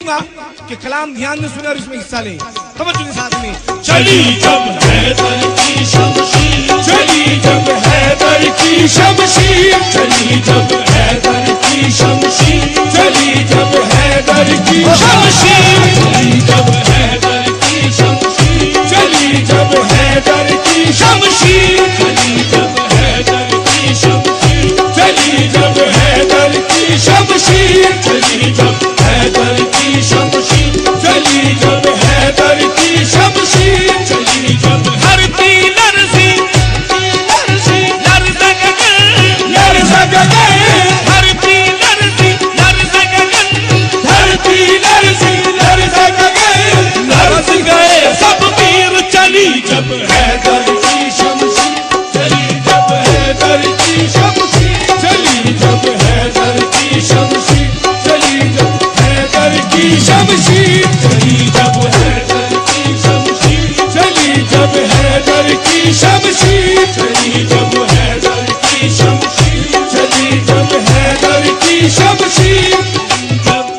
कि कलाम ध्यान में सुने और इसमें हिस्सा लें। तवज्जो के साथ में। चली जब हैदर की शमशीर, चली जब हैदर की शमशीर, चली जब हैदर की शमशीर, चली जब हैदर की शमशीर, चली जब हैदर की शमशीर, चली जब हैदर की शमशीर, चली जब हैदर की शमशीर, चली जब हैदर की शमशीर, चली जब हैदर की शमशीर, चली जब हैदर की शमशीर, चली जब धरती लरज़ी लरज़ी लरज़ गगन लरज़ गगन, धरती लरज़ी लरज़ गगन, धरती लरज़ी लरज़ गगन, लरज़ गए सब वीर। चली जब हैदर की शमशीर, चली जब हैदर की शमशीर, चली जब हैदर की शमशीर, चली जब हैदर की शमशीर, चली जब हैदर की शमशीर, चली जब हैदर की शमशीर, चली जब हैदर की शमशीर, चली जब हैदर की शमशीर।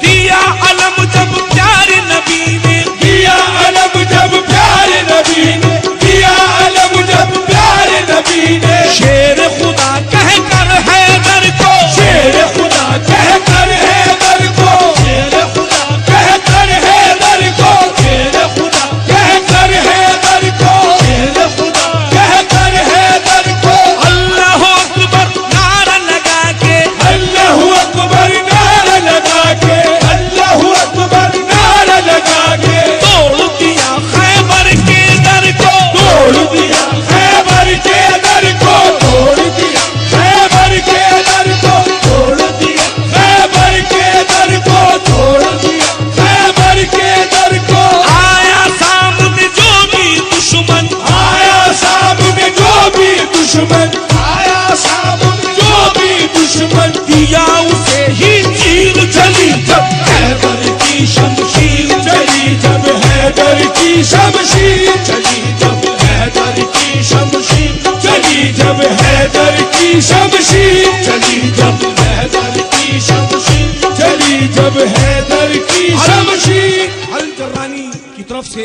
दिया अलम जब प्यारे नबी ने, दिया अलम जब प्यारे नबी ने, दिया अलम जब प्यारे नबी ने, शेर खुदा कह कर हैदर को, शेर खुदा कह कर हैदर को, शेर खुदा कह कर हैदर को, शेर खुदा कह कर हैदर को, शेर खुदा कह कर हैदर को। अल्लाह अकबर नारा लगा के, अल्लाह अकबर नारा लगा के, अल्लाह अकबर नारा लगा के, तोड़ दिया खैबर के दर को, तोड़ दिया खैबर के दर को, तोड़ दिया खैबर के दर को, तोड़ दिया खैबर के दर को, तोड़ दिया खैबर के दर को। आया सामने जो भी दुश्मन, आया सामने जो भी दुश्मन, आया सामने जो भी दुश्मन, दिया उसे ही चीर। चली जब हैदर की शमशीर, चली जब हैदर की शमशीर, चली जब हैदर की शमशीर, चली जब हैदर की शमशीर, चली जब हैदर की शमशीर, चली जब हैदर की शमशीर। अल जर्रानी की तरफ से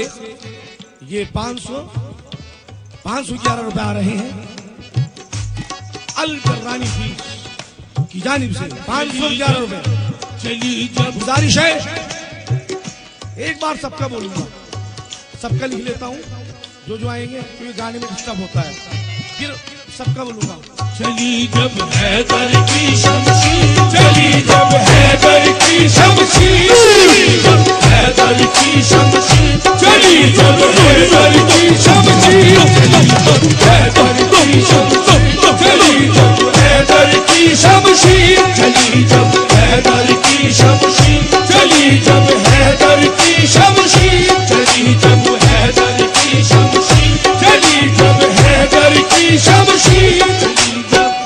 ये 511 रुपए आ रहे हैं। अल जर्रानी की जानिब से 511 रुपए। चली जब गुजारिश है, एक बार सबका बोलूंगा, सबका लिख लेता हूँ जो आएंगे, क्योंकि गाने में डिस्टर्ब होता है, फिर सबका बोलूंगा। चली जब हैदर की शमशीर, चली जब हैदर की शमशीर, जब हैदर की शमशीर, चली जब हैदर की शमशीर, चली जब हैदर की शमशीर, चली जब हैदर की शमशीर, चली जब हैदर की शमशीर, चली जब हैदर की शमशीर, चली जब हैदर की शमशीर, चली जब हैदर की शमशीर।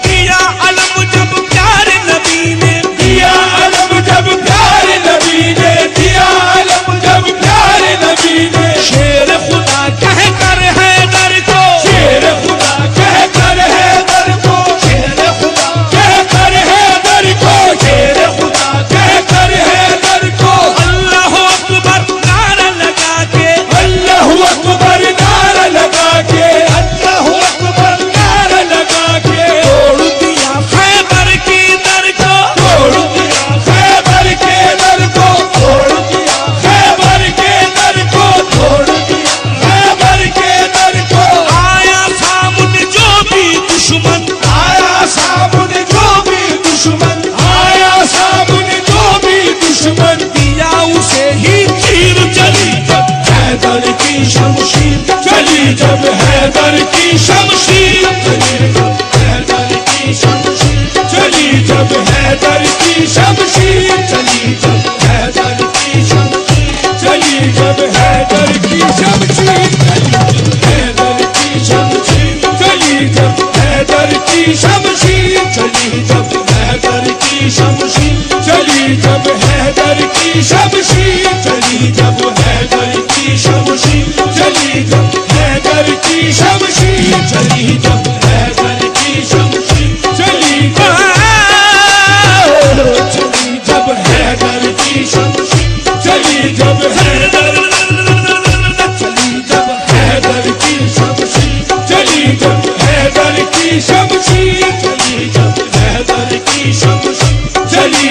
दिया अलम जब प्यारे नबी ने, दिया अलम जब प्यारे नबी ने, दिया अलम जब प्यारे नबी ने, शेर खुदा कह कर हैदर को, शेर खुदा कह कर हैदर को, शेर खुदा कह कर हैदर को, शेर खुदा कह कर हैदर को। अल्लाह अकबर नारा लगा के, अल्लाह अकबर नारा लगा के, अल्लाह अकबर नारा लगा के, तोड़ दिया खैबर के दर को, तोड़ दिया खैबर के दर को, तोड़ दिया खैबर के दर को, तोड़ दिया खैबर के दर को। आया सामने जो भी दुश्मन, आया सामने जो भी दुश्मन, आया सामने जो भी दुश्मन, दिया उसे ही चीर। चली जब हैदर की शमशीर, चली जब हैदर की शमशीर, चली जब हैदर की शमशीर, चली जब हैदर की शमशीर, चली जब हैदर की शमशीर, चली जब हैदर की शमशीर, चली जब हैदर की शमशीर, चली जब हैदर की शमशीर, चली जब हैदर की शमशीर, चली जब हैदर की शमशीर, चली जब हैदर की शमशीर, चली जब हैदर की शमशीर,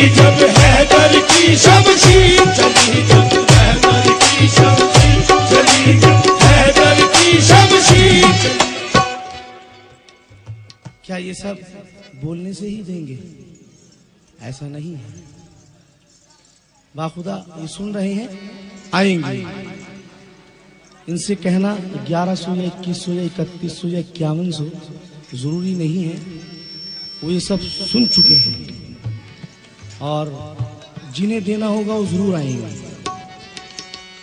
चली जब हैदर की शमशीर, चली जब हैदर की शमशीर, चली जब हैदर की शमशीर। क्या ये सब बोलने से ही देंगे? ऐसा नहीं है। बाखुदा ये सुन रहे हैं, आएंगे। इनसे कहना 1100 या 2100 या 3100 या 5100 जरूरी नहीं है, वो ये सब सुन चुके हैं और जिन्हें देना होगा वो जरूर आएंगे।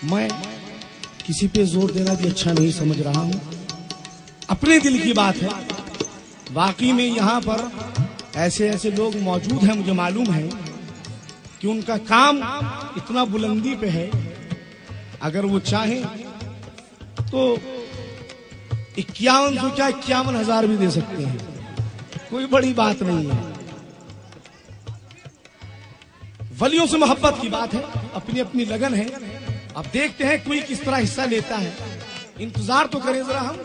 मैं किसी पे जोर देना भी अच्छा नहीं समझ रहा हूं, अपने दिल की बात है। वाकई में यहाँ पर ऐसे ऐसे लोग मौजूद हैं, मुझे मालूम है कि उनका काम इतना बुलंदी पे है, अगर वो चाहें तो 5100 क्या 51,000 भी दे सकते हैं, कोई बड़ी बात नहीं है। वलियों से मोहब्बत की बात है, अपनी अपनी लगन है। अब देखते हैं कोई किस तरह हिस्सा लेता है, इंतजार तो करें जरा हम,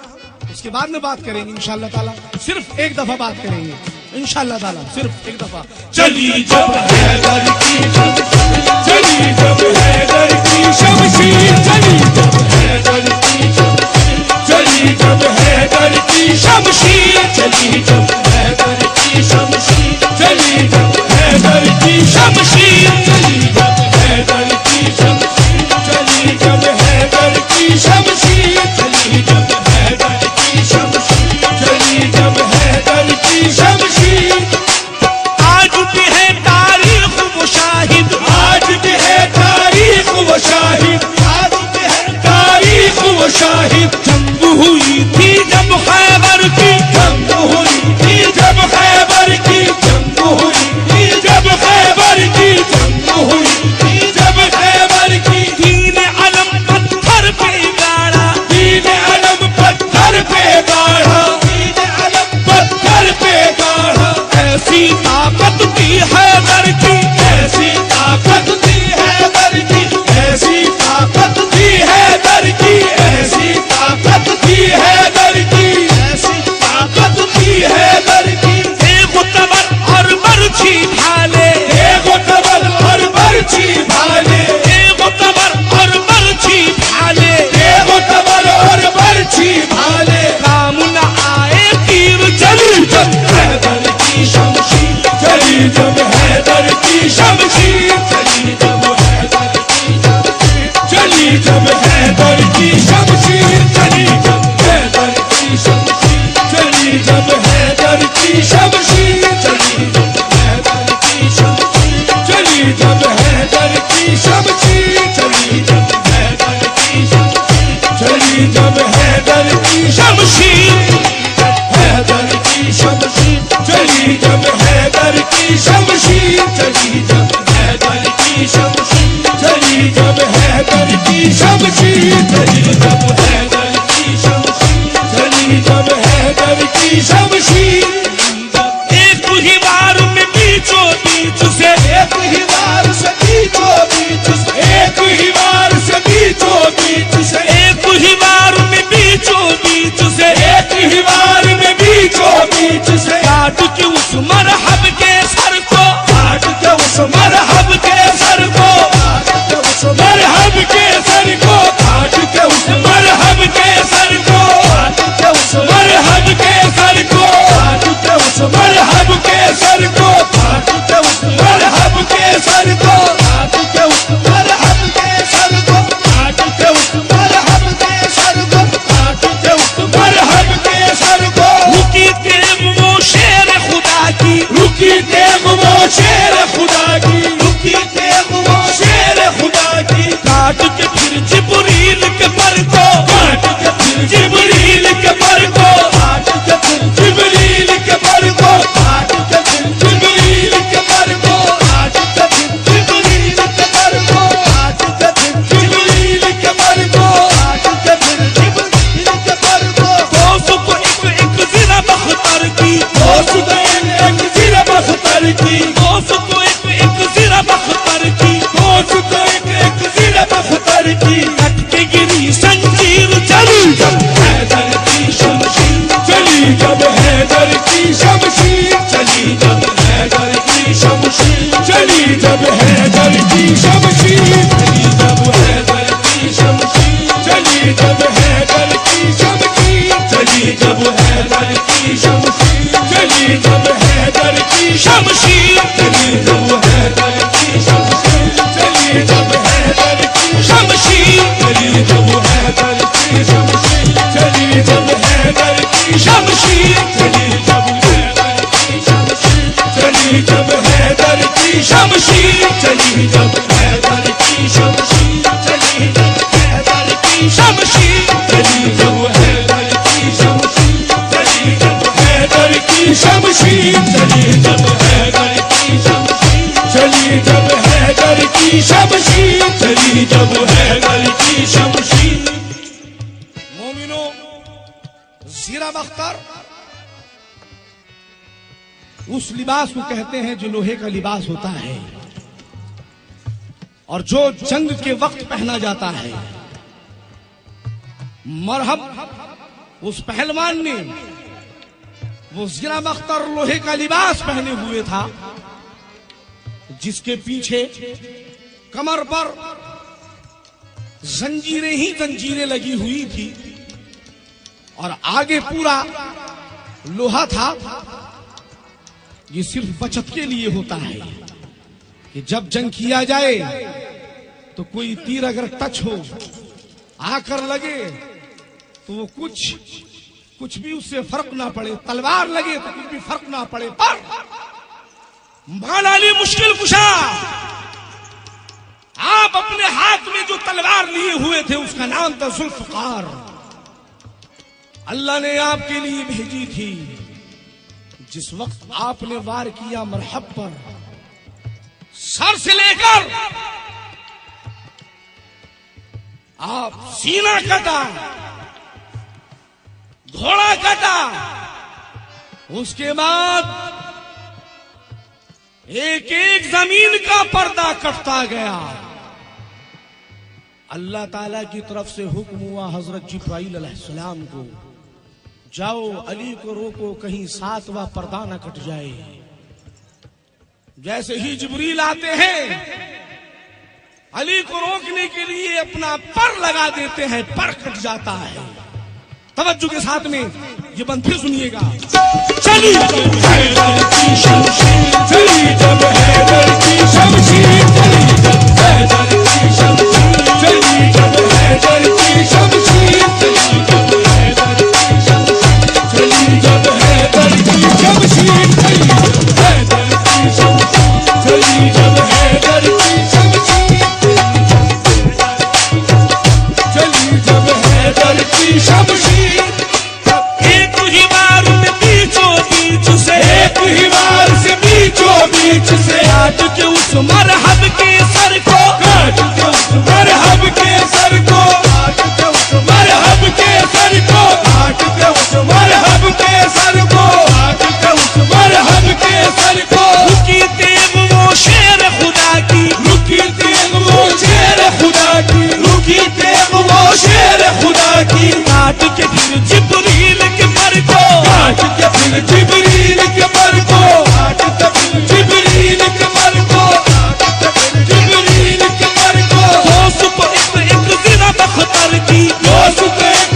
उसके बाद में बात करेंगे इंशाअल्लाह ताला। सिर्फ एक दफा बात करेंगे इंशाअल्लाह ताला, सिर्फ एक दफा। चली जब हैदर की शमशीर, चली जब हैदर की शमशीर, चली जब हैदर की शमशीर, चली जब हैदर की शमशीर, चली जब हैदर की शमशीर, चली जब हैदर की शमशीर, चली जब हैदर की शमशीर, चली जब हैदर की शमशीर, चली जब हैदर की शमशीर, चली जब हैदर की शमशीर। आज भी है तारीख वो शाहिद, आज भी है तारीख वो शाहिद, आज भी है तारीख वो शाहिद। जंग हुई थी जब खैबर की, जंग हुई थी जब खैबर की, जंग हुई थी जब खैबर की, जंग हुई थी जब खैबर की। दीन अलम पत्थर पे गाड़ा, दीन अलम पत्थर पे गाड़ा, दीन अलम पत्थर पे गाड़ा। ऐसी ताकत थी हैदर की, ऐसी ताकत थी हैदर की, ऐसी ताकत थी हैदर की, ऐसी ताकत थी हैदर की, ऐसी ताकत थी हैदर की। एक तबर और बर्छी भाले, एक तबर और बर्छी भाले, एक तबर और बर्छी भाले, एक तबर और बर्छी भाले। काम न आए तीर चली जब हैदर की शमशीर, चली जब हैदर की शमशीर, चली जब हैदर की शमशीर, चली जब हैदर की शमशीर, चली जब हैदर की शमशीर, चली जब हैदर की शमशीर, चली जब हैदर की शमशीर, चली जब हैदर की शमशीर, चली जब हैदर की शमशीर, चली जब हैदर की शमशीर, हैदर की शमशीर, चली जब हैदर की शमशीर, चली जब हैदर की शमशीर, चली जब हैदर की शमशीर, चली जब हैदर की शमशीर, चली जब हैदर की शमशीर। एक ही बार में बीचों बीच से, एक ही बार से बीचों बीच से, एक ही बार से बीचों बीच से, एक ही बार में बीचों बीच से, एक ही बार में बीचों बीच से। काट के उस मरहब के सर को, काट के उस मरहब के सर को, काट के उस मरहब के सर को, काट के उस मरहब के सर को, काट के उस मरहब के सर को, काट के उस मरहब के सर को, काट के उस मरहब के सर को, काट के उस मरहब के सर को, काट के उस मरहब के सर को, काट के उस मरहब के सर को। रुकी तेग वो शेर खुदा की, रुकी तेग वो शेर खुदा की, रुकी तेग वो शेर खुदा की। काट के फिर जिब्रील के पर को, काट के फिर जिब्रील के पर को, काट के फिर जिब्रील के पर को, काट के फिर जिब्रील के पर को, काट के फिर जिब्रील के पर को, काट के फिर जिब्रील के पर को, काट के फिर जिब्रील के पर को। दोस्त को एक ज़िरा बख्तर की, दोस्त को एक ज़िरा बख्तर की, दोस्त को एक ज़िरा बख्तर की, दोस्त को एक ज़िरा बख्तर की। कट के गिरी संजीर, चली जब हैदर की शमशीर, चली जब हैदर की शमशीर, चली जब हैदर की शमशीर, चली जब हैदर की शमशीर, चली जब हैदर की शमशीर, चली जब हैदर की शमशीर, चली जब हैदर की शमशीर, चली जब हैदर की शमशीर, चली जब हैदर की शमशीर, चली जब हैदर की शमशीर, चली जब हैदर की शमशीर, चली जब हैदर की शमशीर, चली जब हैदर की शमशीर, चली जब हैदर की शमशीर, चली जब हैदर की शमशीर, चली जब हैदर की शमशीर, चली जब हैदर की शमशीर, चली जब हैदर की शमशीर, चली जब हैदर की शमशीर, चली जब हैदर की शमशीर, चली जब हैदर की शमशीर। मोमिनो, ज़ीरा बख्तर उस लिबास को कहते हैं जो लोहे का लिबास होता है और जो जंग के वक्त पहना जाता है। मरहब उस पहलवान ने वो ज़ीरा बख्तर लोहे का लिबास पहने हुए था, जिसके पीछे कमर पर जंजीरें ही जंजीरें लगी हुई थी और आगे पूरा लोहा था। ये सिर्फ बचत के लिए होता है कि जब जंग किया जाए तो कोई तीर अगर टच हो आकर लगे तो वो कुछ भी उससे फर्क ना पड़े, तलवार लगे तो कुछ भी फर्क ना पड़े। पर मौला मुश्किल कुशा आप अपने हाथ में जो तलवार लिए हुए थे उसका नाम था जुल्फकार। अल्लाह ने आपके लिए भेजी थी। जिस वक्त आपने वार किया मरहब पर, सर से लेकर आप सीना कटा, घोड़ा कटा, उसके बाद एक एक जमीन का पर्दा कटता गया। अल्लाह ताला की तरफ से हुक्म हुआ हजरत जिब्राइल अलैहिस्सलाम को, जाओ अली को रोको कहीं सातवां पर्दा न कट जाए। जैसे ही जिब्रील आते हैं अली को रोकने के लिए अपना पर लगा देते हैं, पर कट जाता है। तवज्जो के साथ में ये बंद फिर सुनिएगा। चली जब हैदर की शमशीर, चली जब हैदर की शमशीर, चली जब हैदर की शमशीर, चली जब हैदर की शमशीर, चली जब हैदर की शमशीर, चली जब हैदर की शमशीर, चली जब हैदर की शमशीर, चली जब हैदर की शमशीर, चली जब हैदर की शमशीर। एक ही वार में बीचों बीच से, एक ही वार से बीचों बीच से काट के उस मरहब के सर को, काट के उस मरहब के सर को, काट के उस मरहब के सर को, काट के उस मरहब के सर को, काट के उस मरहब के सर को। रुकी तेग वो शेर खुदा की, रुकी तेग वो शेर खुदा की, रुकी तेग वो शेर खुदा की। काट के फिर जिब्रील के पर को, काट के फिर जिब्रील के पर को, काट के फिर जिब्रील के पर को, काट के फिर जिब्रील के पर को। दोस्त को एक ज़ीरा बख्तर की, दोस्त को एक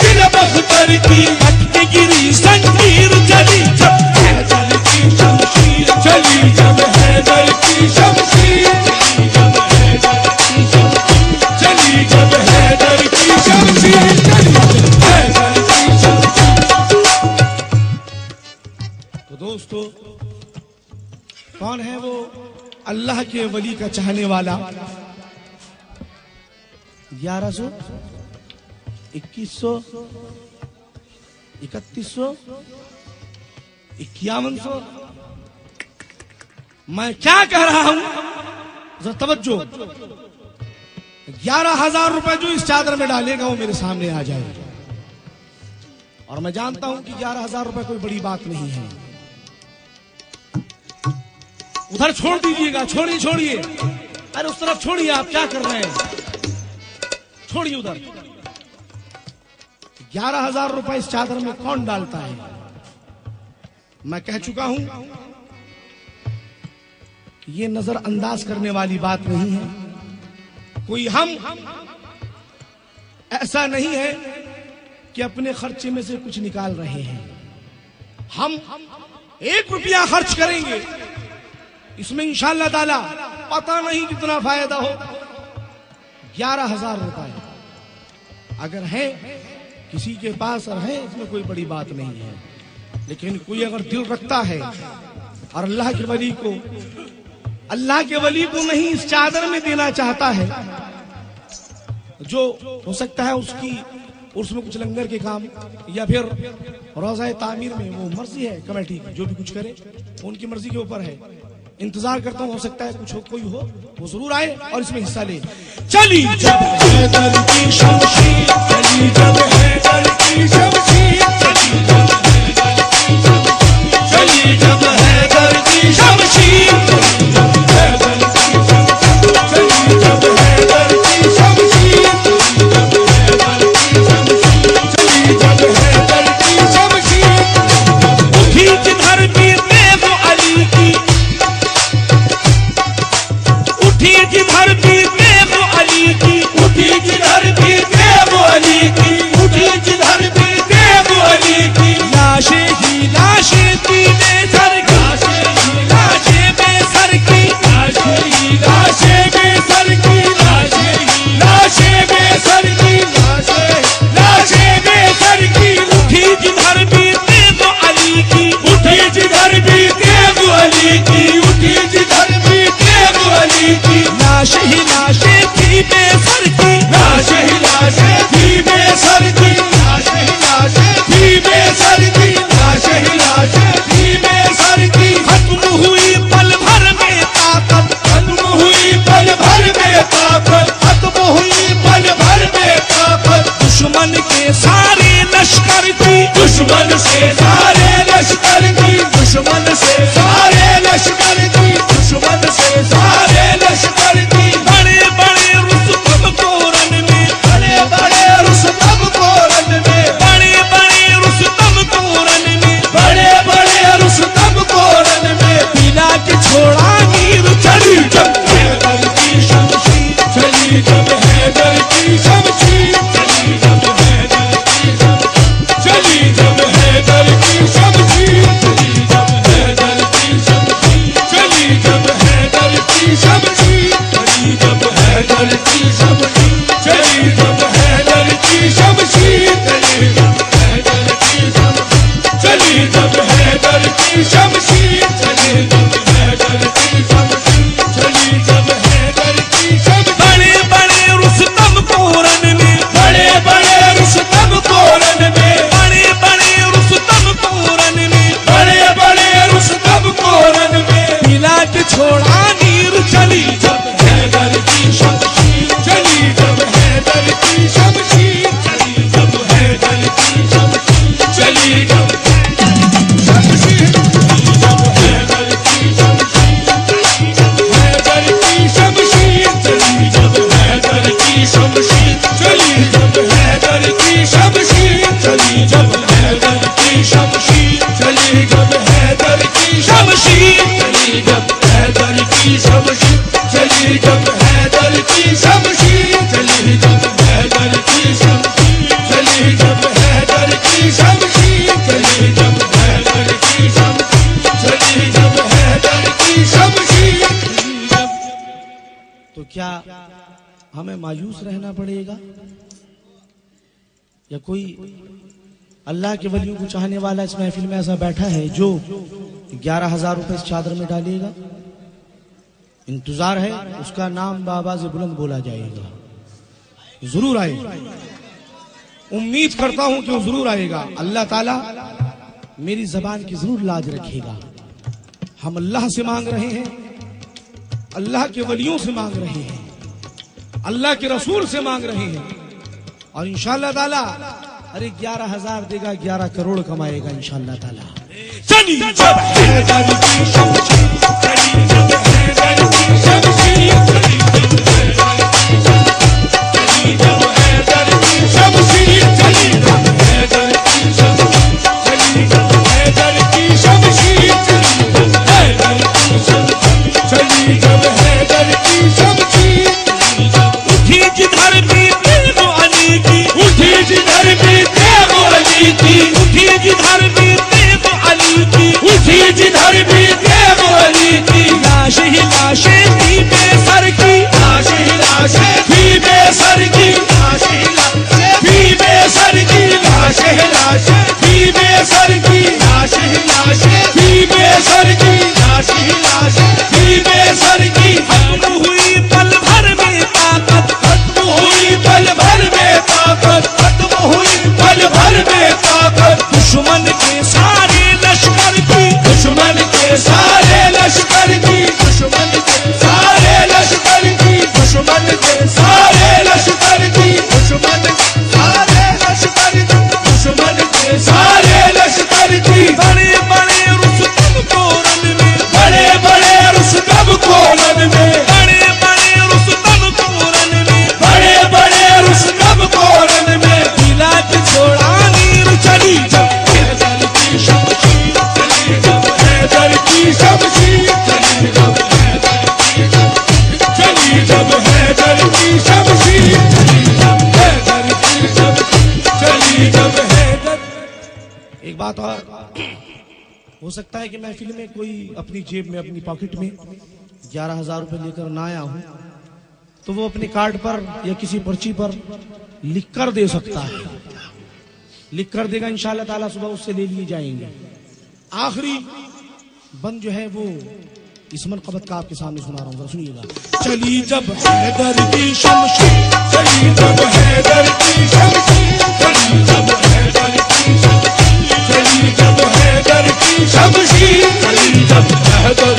ज़ीरा बख्तर की। कट के गिरी जंजीर, चली जब हैदर की शमशीर, चली जब हैदर की शमशीर, चली जब हैदर की शमशीर, चली जब हैदर की शमशीर, चली जब हैदर की शमशीर। तो दोस्तों, कौन है वो अल्लाह के वली का चाहने वाला? 1100, 2100, 3100, 5100। मैं क्या कह रहा हूं जरा तवज्जो। 11,000 रुपए जो इस चादर में डालेगा वो मेरे सामने आ जाएगा। और मैं जानता हूं कि 11,000 रुपए कोई बड़ी बात नहीं है। उधर छोड़ दीजिएगा, छोड़िए छोड़िए, अरे उस तरफ छोड़िए, आप क्या कर रहे हैं? छोड़िए उधर। 11,000 रुपए इस चादर में कौन डालता है? मैं कह चुका हूं ये नजरअंदाज करने वाली बात नहीं है। कोई हम ऐसा नहीं है कि अपने खर्चे में से कुछ निकाल रहे हैं। हम 1 रुपया खर्च करेंगे, इसमें इंशाअल्लाह ताला पता नहीं कितना फायदा हो। 11,000 रुपए अगर है किसी के पास और है, इसमें कोई बड़ी बात नहीं है। लेकिन कोई अगर दिल रखता है और अल्लाह के वली को नहीं इस चादर में देना चाहता है, जो हो सकता है उसकी उसमें कुछ लंगर के काम या फिर रोज़ा तामीर में, वो मर्जी है कमेटी की, जो भी कुछ करे उनकी मर्जी के ऊपर है। इंतजार करता हूँ, हो सकता है कुछ हो, कोई हो वो जरूर आए और इसमें हिस्सा ले। चली जब हैदर की शमशीर, चली जब हैदर की शमशीर, चली जब हैदर की शमशीर, चली जब हैदर की शमशीर, चली जब हैदर की शमशीर, उठी जिधर भी देव अली की, उठी जिधर भी देव अली की, उठी जिधर भी देव अली की, उठी जिधर भी देव अली की, लाशें ही लाशें थी बेसर की, लाशें बेसर की, लाशें ही लाशें बेसर की, लाशें बेसर की, लाशें बेसर की, उठी जिधर भी देव अली की, उठी जिधर भी देव अली की, उठी जिधर भी देव अली की, लाशें ही लाशें थी बेसर की, लाशें ही लाशें थी बेसर की, लाशें ही लाशें थी बेसर की, लाशें ही लाशें थी बेसर की, खत्म हुई पल भर में ताकत, खत्म हुई पल भर में ताकत, खत्म हुई पल भर में ताकत, दुश्मन के सारे लश्कर की, दुश्मन से सारे लश्कर की, दुश्मन से सारे लश्कर की, दुश्मन से सारे लश्कर की, बड़े बड़े रुस्तम कोरन में, बड़े बड़े रुस्तम कोरन में, बड़े बड़े रुस्तम कोरन में, बड़े बड़े रुस्तम कोरन में, बिना के छोड़ा नीर चली जब हैदर की शमशीर, चली जब हैदर की शमशीर, चली जब हैदर की शमशीर, चली जब हैदर की शमशीर, चली जब हैदर की शमशीर, चली जब हैदर की शमशीर, चली जब हैदर की शमशीर, चली जब हैदर की शमशीर, चली जब हैदर की शमशीर, चली जब हैदर की शमशीर, चली जब हैदर की शमशीर, चली जब हैदर की शमशीर, बड़े बड़े रुस्तम कोरन में, बड़े बड़े रुस्तम कोरन में, बड़े बड़े रुस्तम कोरन में, बड़े बड़े रुस्तम कोरन में, मिला के छोड़ा नीर चली जब हैदर की शमशीर, चली जब हैदर की शमशीर, चली जब हैदर की शमशीर, चली जब शमशीर, चली जब हैदर की शमशीर, हैदर की शमशीर, चली जब हैदर की शमशीर, चली जब हैदर की शमशीर, चली जब हैदर की शमशीर, चली जब हैदर की शमशीर, चली जब हैदर की शमशीर, चली जब हैदर की शमशीर, चली जब हैदर की शमशीर, चली जब हैदर की शमशीर, चली जब हैदर की शमशीर, चली जब हैदर की शमशीर। तो क्या हमें मायूस रहना पड़ेगा या कोई अल्लाह के वलियों को चाहने वाला इस महफिल में ऐसा बैठा है जो 11,000 रुपए इस चादर में डालेगा? इंतजार है, उसका नाम बाबा से बुलंद बोला जाएगा, जरूर आएगा। उम्मीद करता हूं कि वो जरूर आएगा। अल्लाह ताला मेरी जबान की जरूर लाज रखेगा। हम अल्लाह से मांग रहे हैं, अल्लाह के वलियों से मांग रहे हैं, अल्लाह के रसूल से मांग रहे हैं, और इंशाअल्लाह ताला अरे 11,000 देगा, 11 करोड़ कमाएगा इंशाअल्लाह ताला। चली जब हैदर की शमशीर, चली जब हैदर की शमशीर, चली जब हैदर की शमशीर, चली जब हैदर की शमशीर, चली जब हैदर की शमशीर, चली जब हैदर की शमशीर, चली बेसर की लाश ही लाश थी, बेसर की लाश ही लाश थी, बेसर की। खत्म हुई पल भर में ताकत, खत्म हुई पल भर में ताकत, खत्म हुई पल भर में ताकत। दुश्मन के सारे लश्कर की, दुश्मन के सारे लश्कर की, दुश्मन के सारे लश्कर की, दुश्मन के सारे लश्कर की, दुश्मन के सारे लश्कर की, दुश्मन के सारे लश्कर की। बड़े बड़े रुस्तम को रण में, बड़े बड़े रुस्तम को रण में, बड़े बड़े रुस्तम को रण में, बड़े बड़े रुस्तम को रण में। दिला के छोड़ा नीर चली जब हैदर की शमशीर चली, जब हैदर की शमशीर चली, जब हैदर की चली, जब हैदर की शमशीर चली, जब हैदर की चली, जब हैदर। एक बात और, हो सकता है कि महफिल में कोई अपनी जेब में, अपनी पॉकेट में 11,000 रुपए लेकर ना आया हूं, तो वो अपने कार्ड पर या किसी पर्ची पर लिख कर दे सकता है, लिख कर देगा, इंशाअल्लाह ताला सुबह उससे ले लिए जाएंगे। आखिरी बंद जो है वो इस मनक़बत का आपके सामने सुना रहा हूं, सुनिएगा। चली जब हैदर की शमशीर चली, जब हैदर की शमशीर चली, जब हैदर की शमशीर चली, जब हैदर की शमशीर चली, जब हैदर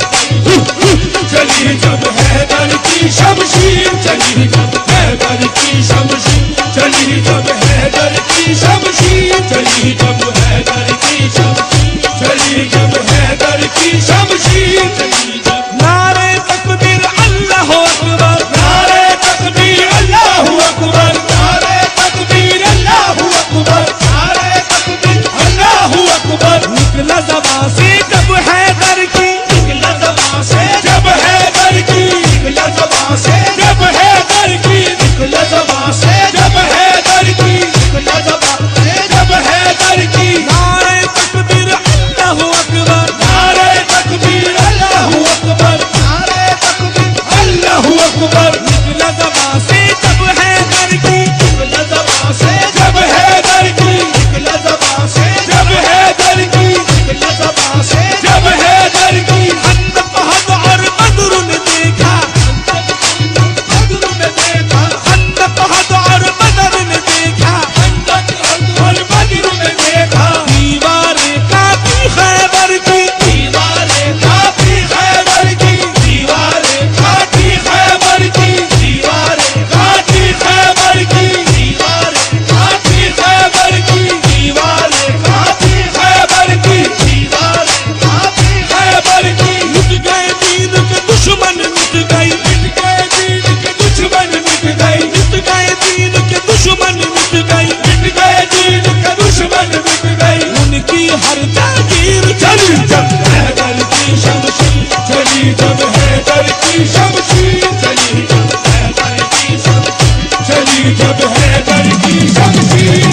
चली, जब हैदर की शमशीर चली, जब हैदर की शमशीर चली, जब हैदर की शमशीर चली, जब हैदर की शमशीर चली, जब हैदर की शमशीर चली। नारे तकबीर अल्लाहु अकबर, नारे तकबीर अल्लाहु अकबर, नारे तकबीर अल्लाहु अकबर, नारे तकबीर अल्लाहु अकबर। निकला ज़बां से जब हैदर की, निकला ज़बां से जब हैदर की, निकला ज़बां से जब हैदर की, निकला ज़बां से जब हैदर की, निकला ज़बां से जब हैदर की। नारे तकबीर अल्लाहु अकबर, नारे तकबीर अल्लाहु अकबर, नारे तकबीर अल्लाहु अकबर। निकला ज़बां से जब हैदर की, निकला ज़बां से जब हैदर की, निकला ज़बां से जब हैदर की, निकला ज़बां से जब हैदर की। खंदक और बद्र ने देखा, बद्र ने देखा, खंदक और बद्र ने देखा, खंदक और बद्र ने देखा। दीवारें काफी खैबर की, दीवारें काफी खैबर की, दीवारें काफी खैबर की, दीवारें काफी खैबर की, दीवारें काफी खैबर की, दीवारें काफी खैबर की, दीवारें काफी खैबर की। मिट गए दीन के दुश्मन, मिट गई, मिट गए दीन के दुश्मन, मिट गई, मिट गए दीन के दुश्मन, मिट गई, मिट गए दीन के दुश्मन, मिट गई। उनकी हर जागीर चली जब हैदर की शमशीर चली, जब हैदर की शमशीर चली, जब हैदर की शमशीर चली, जब हैदर की शमशीर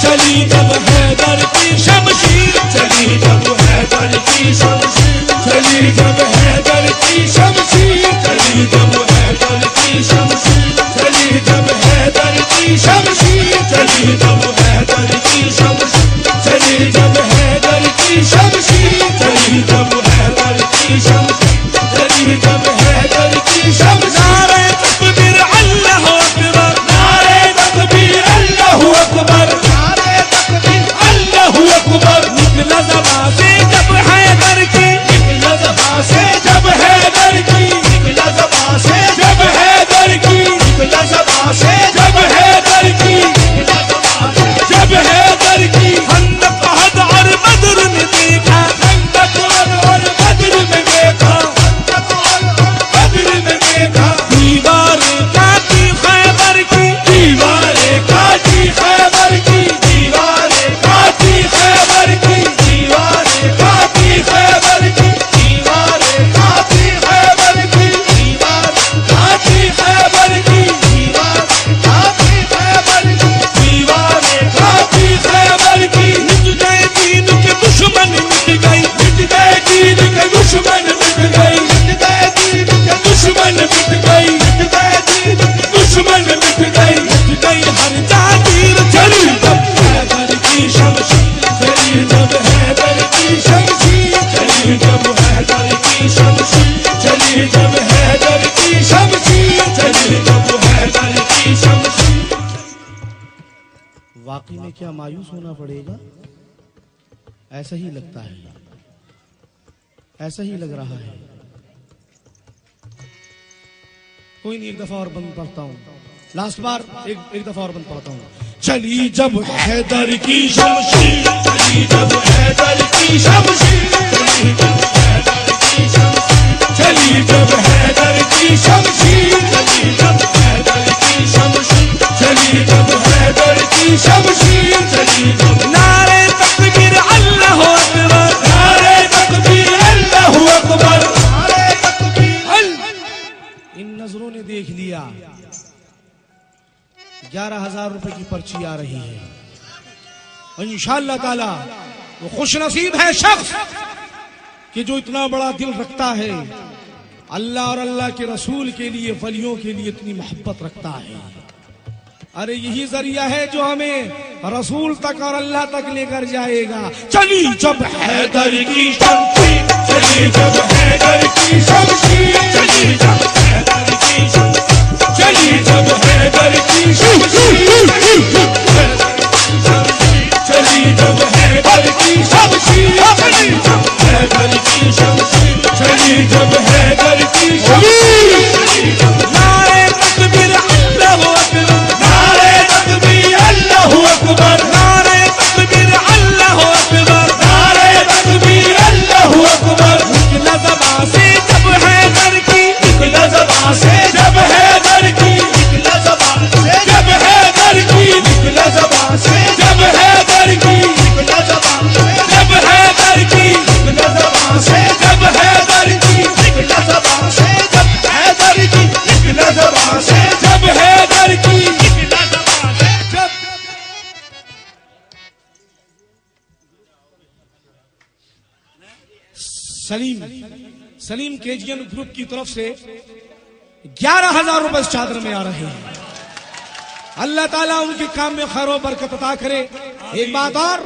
चली, जब हैदर की शमशीर चली, जब हैदर की शमशीर चली, जब हैदर की शमशीर चली, जब हैदर की शमशीर चली, जब हैदर की शमशीर चली, जब हैदर की शमशीर चली, जब हैदर की शमशीर चली, जब हैदर की शमशीर चली, जब हैदर की शमशीर। नारे तकबीर अल्लाहु अकबर, नारे तकबीर अल्लाहु अकबर, नारे तकबीर अल्लाहु अकबर। निकला ज़बां से जब हैदर की, निकला ज़बां से जब हैदर की, निकला ज़बां से जब हैदर की, निकला ज़बां से जब हैदर की, निकला ज़बां से जब हैदर की। खंदक और बद्र ने देखा, खंदक और बद्र ने देखा, खंदक और बद्र ने देखा। दीवारें काटी खैबर की, दीवारें काटी खैबर की, दीवारें काटी खैबर की, दीवारें काटी खैबर की, दीवारें काटी खैबर की, दीवारें काटी खैबर की, दीवारें काटी खैबर की, दीवारें काटी खैबर की। मिट गए दीन के दुश्मन, मिट गई, मिट गए दीन के दुश्मन, मिट गई, मिट गए दीन के दुश्मन, मिट गई, मिट गए दीन के दुश्मन, मिट गई, मिट गई हर जागीर चली जब वाकई में क्या मायूस होना पड़ेगा? ऐसा ही लगता है, ऐसा ही लग रहा है। कोई नहीं, एक दफा और बंद पढ़ता हूँ, लास्ट बार एक दफा और बंद पढ़ता हूँ। चली जब हैदर की शमशीर, चली जब हैदर की शमशीर, चली जब हैदर की शमशीर, चली जब हैदर की शमशीर, चली जब हैदर की शमशीर, चली जब नारे तकबीर अल्लाहु अकबर, नारे तकबीर अल्लाहु अकबर, नारे तकबीर। इन नजरों ने देख लिया 11,000 रुपए की पर्ची आ रही है, और इंशाअल्लाह ताला वो खुश नसीब है शख्स कि जो इतना बड़ा दिल रखता है, अल्लाह और अल्लाह के रसूल के लिए, वलियों के लिए इतनी मोहब्बत रखता है। अरे यही जरिया है जो हमें रसूल तक और अल्लाह तक लेकर जाएगा। चली जब हैदर की शमशीर, चली जब हैदर की शमशीर, चली जब हैदर की शमशीर, चली जब हैदर की शमशीर, चली जब हैदर की शमशीर, चली जब हैदर की शमशीर, चली जब हैदर की शमशीर, नारे तकबीर अल्लाहु अकबर, नारे तकबीर अल्लाहु अकबर, नारे तकबीर अल्लाहु अकबर, नारे तकबीर अल्लाहु अकबर। निकला ज़बां से जब हैदर की, निकला ज़बां से जब हैदर की, निकला ज़बां से जब हैदर की, निकला ज़बां से जब हैदर की, निकला ज़बां से जब हैदर की, निकला ज़बां से जब हैदर की, निकला ज़बां से जब हैदर की, निकला ज़बां से जब हैदर की, निकला ज़बां से जब। सलीम केजीएन ग्रुप की तरफ से 11,000 रुपए इस चादर में आ रहे हैं। अल्लाह ताला उनके काम में खैर और बरकत अता करे। एक बात और,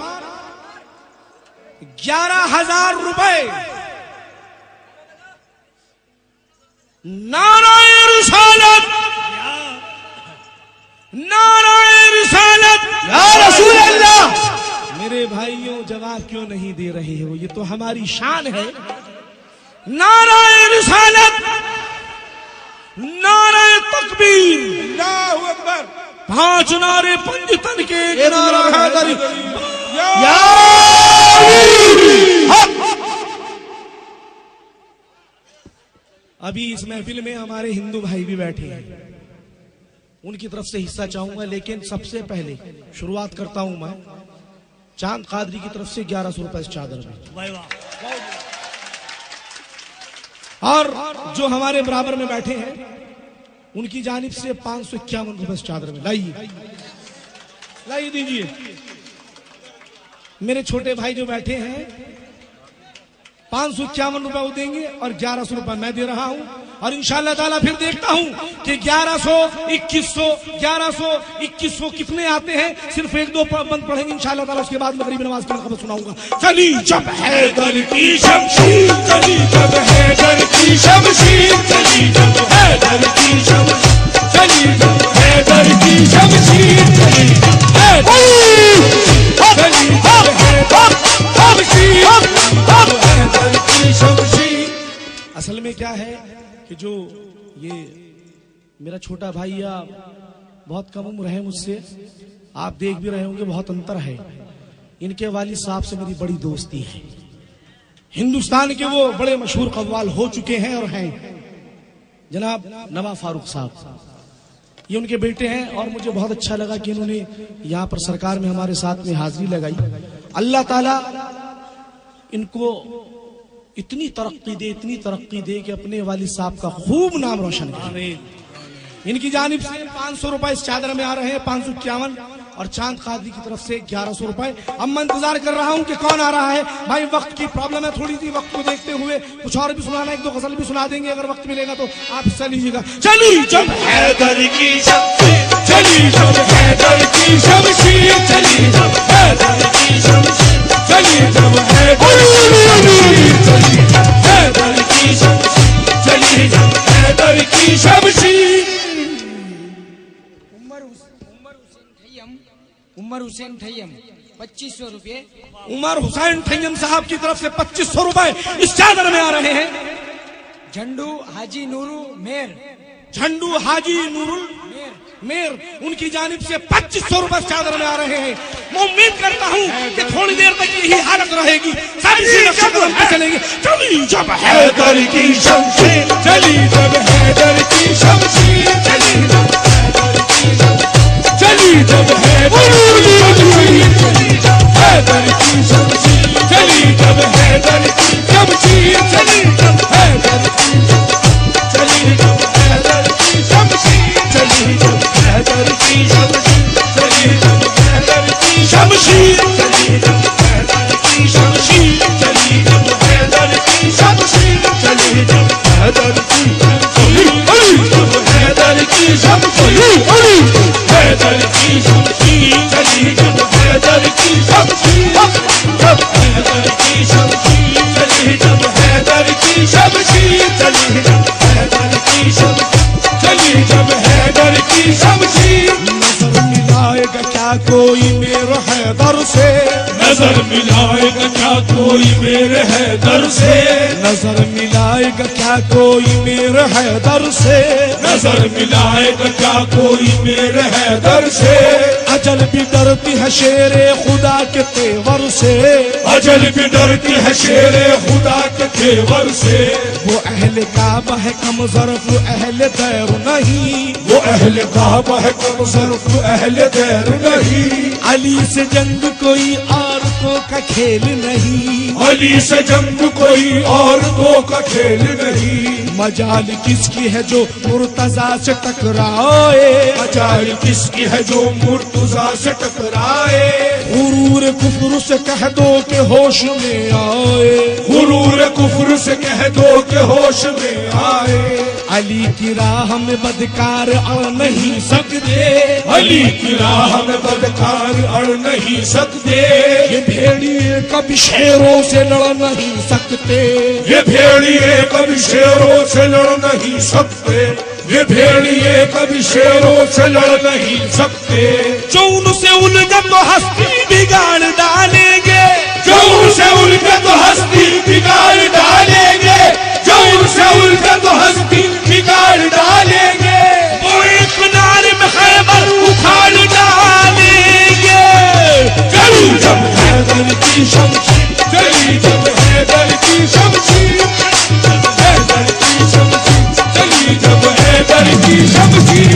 11,000 रुपए नाराए रिसालत, नाराए रिसालत या रसूल अल्लाह। मेरे भाइयों जवाब क्यों नहीं दे रहे हो? ये तो हमारी शान है। नाराए रिसालत, नाराए तकबीर, अल्लाहु अकबर, 5 नारे पंजतन के, एक नारा हैदर या अभी इस महफिल में हमारे हिंदू भाई भी बैठे हैं, उनकी तरफ से हिस्सा चाहूंगा, लेकिन सबसे पहले शुरुआत करता हूं मैं चांद कादरी की तरफ से 1100 रुपए इस चादर में, और जो हमारे बराबर में बैठे हैं उनकी जानिब से 551 रुपए इस चादर में। लाइए लाइए दीजिए। मेरे छोटे भाई जो बैठे हैं 551 रुपए वो देंगे और 1100 रुपए मैं दे रहा हूं, और इंशाअल्लाह ताला फिर देखता हूं कि 1100, 2100, 1100, 2100 कितने आते हैं। सिर्फ 1-2 बंद पढ़ेंगे इंशाअल्लाह ताला, उसके बाद मगरिब नमाज की खबर सुनाऊंगा। चली जब हैदर की शमशीर, चली जब हैदर की शमशीर, चली जब हैदर की शमशीर, चली जब हैदर की शमशीर, चली जब हैदर की शमशीर। असल में क्या है कि जो ये मेरा छोटा भाई या बहुत कम उम्र है मुझसे, आप देख भी रहे होंगे बहुत अंतर है। इनके वालिद साहब से मेरी बड़ी दोस्ती है। हिंदुस्तान के वो बड़े मशहूर कव्वाल हो चुके हैं और हैं, जनाब नवाब फारूक साहब, ये उनके बेटे हैं। और मुझे बहुत अच्छा लगा कि इन्होंने यहाँ पर सरकार में हमारे साथ में हाजिरी लगाई। अल्लाह ताला इनको इतनी तरक्की दे, इतनी तरक्की दे कि अपने वालिद साहब का खूब नाम रोशन करे। इनकी जानिब से 500 रुपए इस चादर में आ रहे हैं, 551, और चांद कादरी की तरफ से 1100 रुपए। अब मैं इंतजार कर रहा हूं कि कौन आ रहा है। भाई वक्त की प्रॉब्लम है थोड़ी सी, वक्त को देखते हुए कुछ और भी सुनाना, 1-2 गजल भी सुना देंगे अगर वक्त मिलेगा तो। आप हिस्सा लीजिएगा। चली जब हैदर की शमशीर, चली जब हैदर की शमशीर, चली जब हैदर की शमशीर, चली जब हैदर की शमशीर, चली जब हैदर की शमशीर। उमर हुसैन ठैयम 2500 रुपये। उमर हुसैन ठैयम साहब की तरफ से 2500 रुपए इस चादर में आ रहे हैं। झंडू हाजी नूरू मेर, झंडू हाजी नूरुल मेर, उनकी जानिब से 2500 रुपए चादर में आ रहे हैं। मैं उम्मीद करता हूँ कि थोड़ी देर तक यही हालत रहेगी, सारी नक्शे कदम पे चलेंगे। चली जब हैदर की शमशीर, चली जब हैदर की शमशीर, चली जब हैदर की शमशीर, चली जब हैदर की शमशीर, चली जब हैदर की शमशीर, चली जब हैदर की शमशीर, चली जब हैदर की शमशीर, चली जब हैदर की शमशीर, चली जब हैदर की शमशीर, चली जब हैदर की शमशीर, चली जब हैदर की शमशीर, चली जब हैदर की शमशीर, जब हैदर की शमशीर, हैदर की शमशीर, चली जब हैदर की शमशीर, जब हैदर की शमशीर, चली जब हैदर की शमशीर, चली जब हैदर की शमशीर, चली जब हैदर की शमशीर। नजर मिलाएगा क्या कोई मेरे हैदर से, नजर मिलाएगा क्या कोई मेरे हैदर से, नजर मिलाएगा क्या कोई मेरे हैदर से, नजर मिलाएगा क्या कोई मेरे हैदर से। अजल भी डरती है शेरे खुदा के तेवर से, अजल भी डरती है शेरे खुदा के तेवर से। वो अहले काबा है कम ज़र्फ अहले दैर नहीं, वो अहले काबा है कम ज़र्फ अहले दैर नहीं। अली से जंग कोई औरतों का खेल नहीं, अली से जंग कोई औरतों का खेल नहीं। मजाल किसकी है जो मुर्तजा से टकराए, मजाल किसकी है जो मुर्तजा से टकराए। गुरूर कुफ्र से कह दो कि होश में आए, गुरूर कुफ्र से कह दो कि होश में आए। अली की राह में बदकार अड़ नहीं सकते, अली की राह में बदकार अड़ नहीं सकते। ये भेड़िए कभी शेरों से लड़ नहीं सकते, ये भेड़िए कभी शेरों से लड़ नहीं सकते। ये भेड़िए कभी शेरों से लड़ नहीं सकते। जो उनसे उलझे तो हस्ती बिगाड़ डालेंगे, जो उनसे उलझे तो हस्ती बिगाड़ डालेंगे, जो उनसे उलझे तो हस्ती बिगाड़ डालेंगे। वो एक नारे में खैबर उखाड़ डालेंगे। चली जब हैदर की शमशीर, चली जब हैदर की शमशीर, हैदर की शमशीर, चली जब हैदर की शमशीर,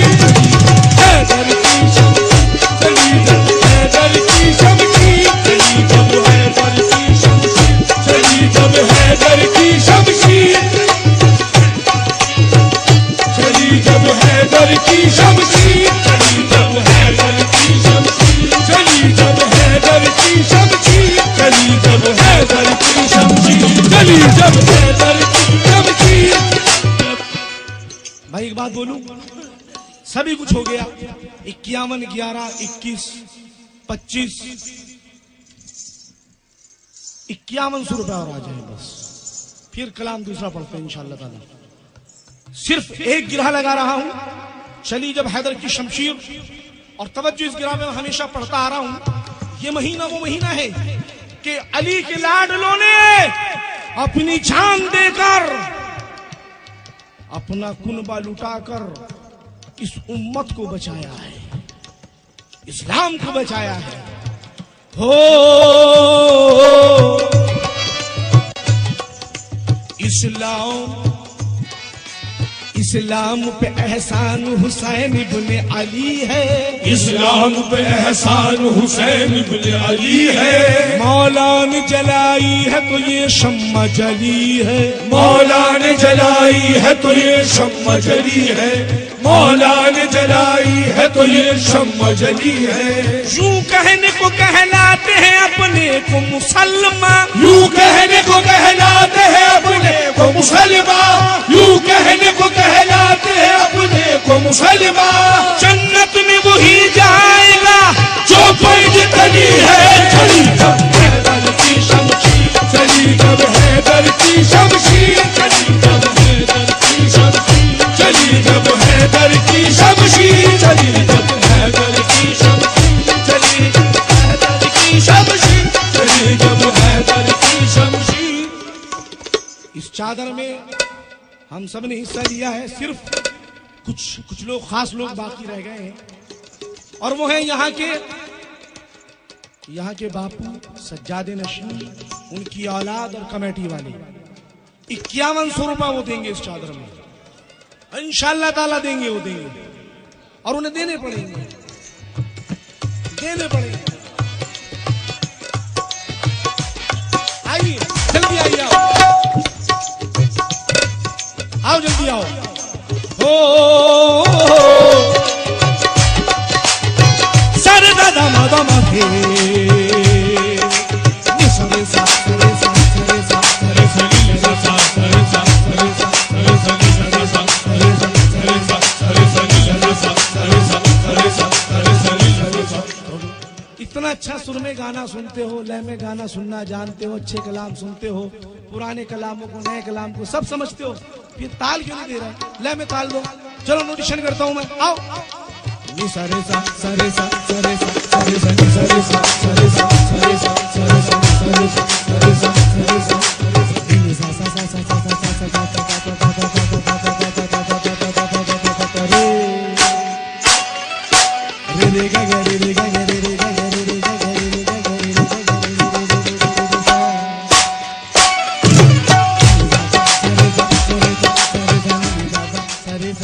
हैदर की शमशीर, चली जब हैदर की शमशीर, चली जब हैदर की शमशीर, चली जब हैदर की शमशीर, चली जब हैदर की शमशीर, चली जब हैदर की शमशीर, चली जब हैदर की शमशीर, चली जब हैदर की शमशीर, चली जब हैदर की शमशीर। भाई एक बात बोलूं, सभी कुछ हो गया। 51, 11, 21, 25, 51 रुपए और आ जाए बस, फिर कलाम दूसरा पढ़ते हैं इंशाअल्लाह ताला। सिर्फ एक गिरहा लगा रहा हूं, चली जब हैदर की शमशीर, और तवज्जो इस गिरहा में हमेशा पढ़ता आ रहा हूं। ये महीना वो महीना है कि अली के लाडलों ने अपनी जान देकर, अपना कुनबा लुटाकर इस उम्मत को बचाया है, इस्लाम को बचाया है। हो इस्लाम पे एहसान हुसैन इब्ने अली है, इस्लाम पे एहसान हुसैन इब्ने अली है। मौला ने जलाई है तो ये शम्मा जली है, मौला ने जलाई है तो ये शम्मा जली है, मौला ने जलाई है तो ये शम्मा जली है। यूं कहने को कहलाते हैं अपने को मुसलमान, यूं कहने को कहलाते हैं अपने को मुसलमान, यूं कहने को कहलाते हैं अपने को मुसलमान। जन्नत में वही जाएगा जो पैज तली है। चली जब हैदर की शमशीर, चली जब हैदर की शमशीर, चली जब हैदर की शमशीर, चली जब हैदर की शमशीर, चली जब हैदर की शमशीर, चली चादर में हम सब ने हिस्सा लिया है, सिर्फ कुछ लोग, खास लोग बाकी रह गए हैं, और वो है यहाँ के बापू सज्जादे नशीन, उनकी औलाद और कमेटी वाले। 5100 रुपया वो देंगे इस चादर में, इंशाअल्लाह ताला देंगे, वो देंगे, और उन्हें देने पड़ेंगे। आइए, जल्दी आइए, आओ जल्दी आओ। सरे दादा मादा माथे निसरे सा सरे सा सरे सा सरे सा सरे सा सरे सा सरे सा सरे सा सरे सा सरे सा सरे सा सरे सा सरे सा सरे सा सरे सा। इतना अच्छा सुर में गाना सुनते हो, लय में गाना सुनना जानते हो, अच्छे कलाम सुनते हो, पुराने कलामों को, नए कलाम को सब समझते हो, फिर ताल क्यों नहीं दे रहा है? लय में ताल दो। चलो नोटिशन करता हूं मैं, आओ। नि सरे सा सरे सा सरे सा सरे सा नि सरे सा सरे सा सरे सा सरे सा सरे सा सरे सा सरे सा नि सा सा सा सा सा सा सा सा रे रे गा गा रे रे गा गा रे रे गा गा रे रे गा गा रे रे गा गा रे रे गा गा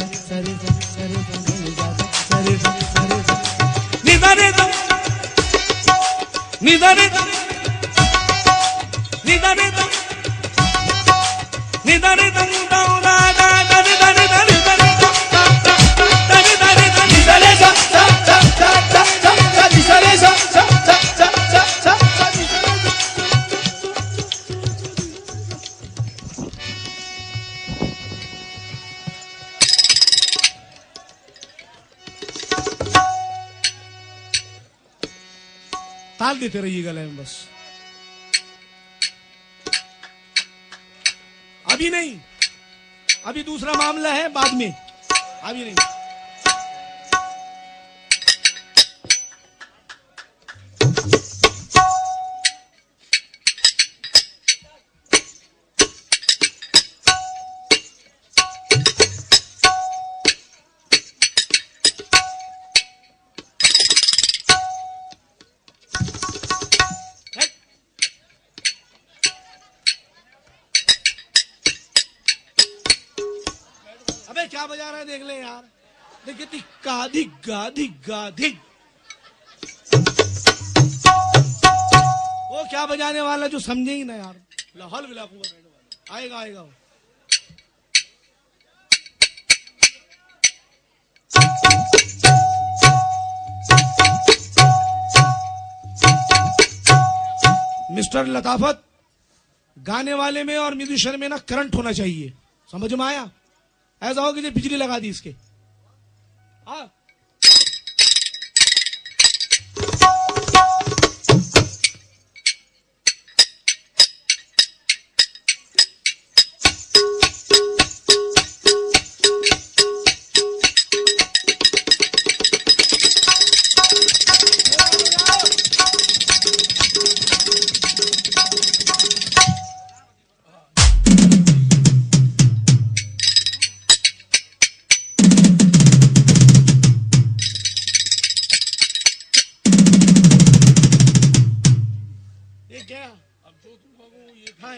रे रे ताल देते रहिए गले में बस। अभी नहीं, अभी दूसरा मामला है, बाद में, अभी नहीं। क्या बजा रहा है देख ले यार, देखिए धिक्का धिक्का धिक्का धिक। वो क्या बजाने वाला जो समझे ही ना यार, लाहौल विला कुव्वत आएगा आएगा। मिस्टर लताफत, गाने वाले में और म्यूजिशियन में ना करंट होना चाहिए, समझ में आया? ऐसा हो कि बिजली लगा दी इसके। हाँ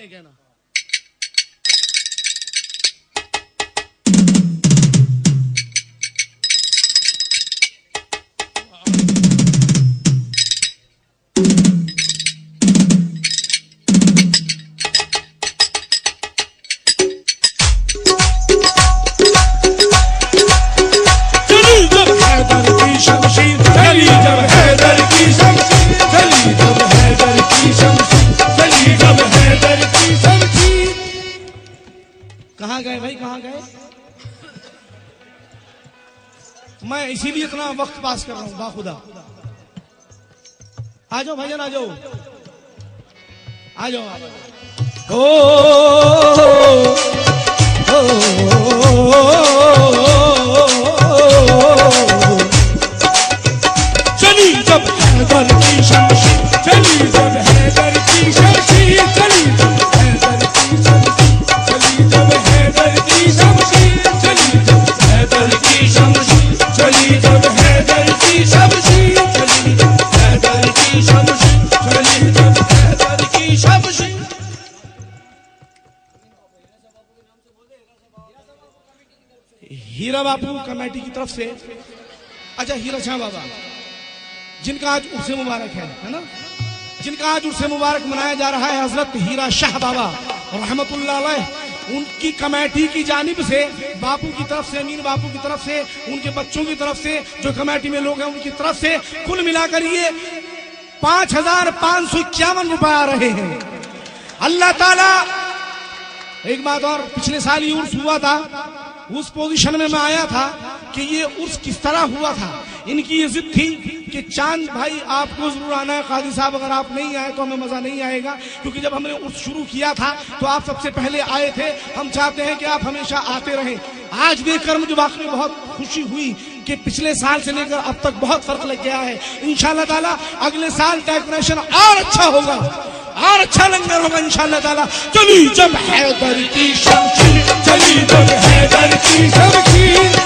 कहना कहाँ गए भाई, कहाँ गए? मैं इसीलिए इतना वक्त पास कर रहा हूं बाखुदा। आ जाओ भाईजान, आ जाओ आ जाओ आ जाओ। चली जब हैदर की शमशीर, चली जब हैदर की शमशीर, चली जब हैदर की शमशीर, चली चली जब हैदर की शमशीर, चली जब हैदर की शमशीर, चली जब हैदर की शमशीर। हीरा बापू कमेटी की तरफ से, अच्छा हीरा शाह बाबा जिनका आज उर्स मुबारक है ना, जिनका आज उर्स मुबारक मनाया जा रहा है, हजरत हीरा शाह बाबा रहमतुल्लाह अलैह, उनकी कमेटी की जानिब से, बापू की तरफ से, अमीन बापू की तरफ से, उनके बच्चों की तरफ से, जो कमेटी में लोग हैं उनकी तरफ से, कुल मिलाकर ये 5,551 रुपए आ रहे हैं। अल्लाह ताला, एक बात और, पिछले साल ये उर्स हुआ था, उस पोजीशन में मैं आया था कि ये उर्स किस तरह हुआ था। इनकी ये जिद थी कि चांद भाई आपको जरूर आना है, काजी साहब अगर आप नहीं आए तो हमें मजा नहीं आएगा, क्योंकि जब हमने उर्स शुरू किया था तो आप सबसे पहले आए थे, हम चाहते हैं कि आप हमेशा आते रहें। आज देखकर मुझे वाकई बहुत खुशी हुई कि पिछले साल से लेकर अब तक बहुत फर्क लग गया है। इंशाल्लाह ताला अगले साल डेकोरेशन और अच्छा होगा और अच्छा लंगर होगा इंशाल्लाह ताला। चली जब हैदर की शमशीर, चली जब हैदर की शमशीर,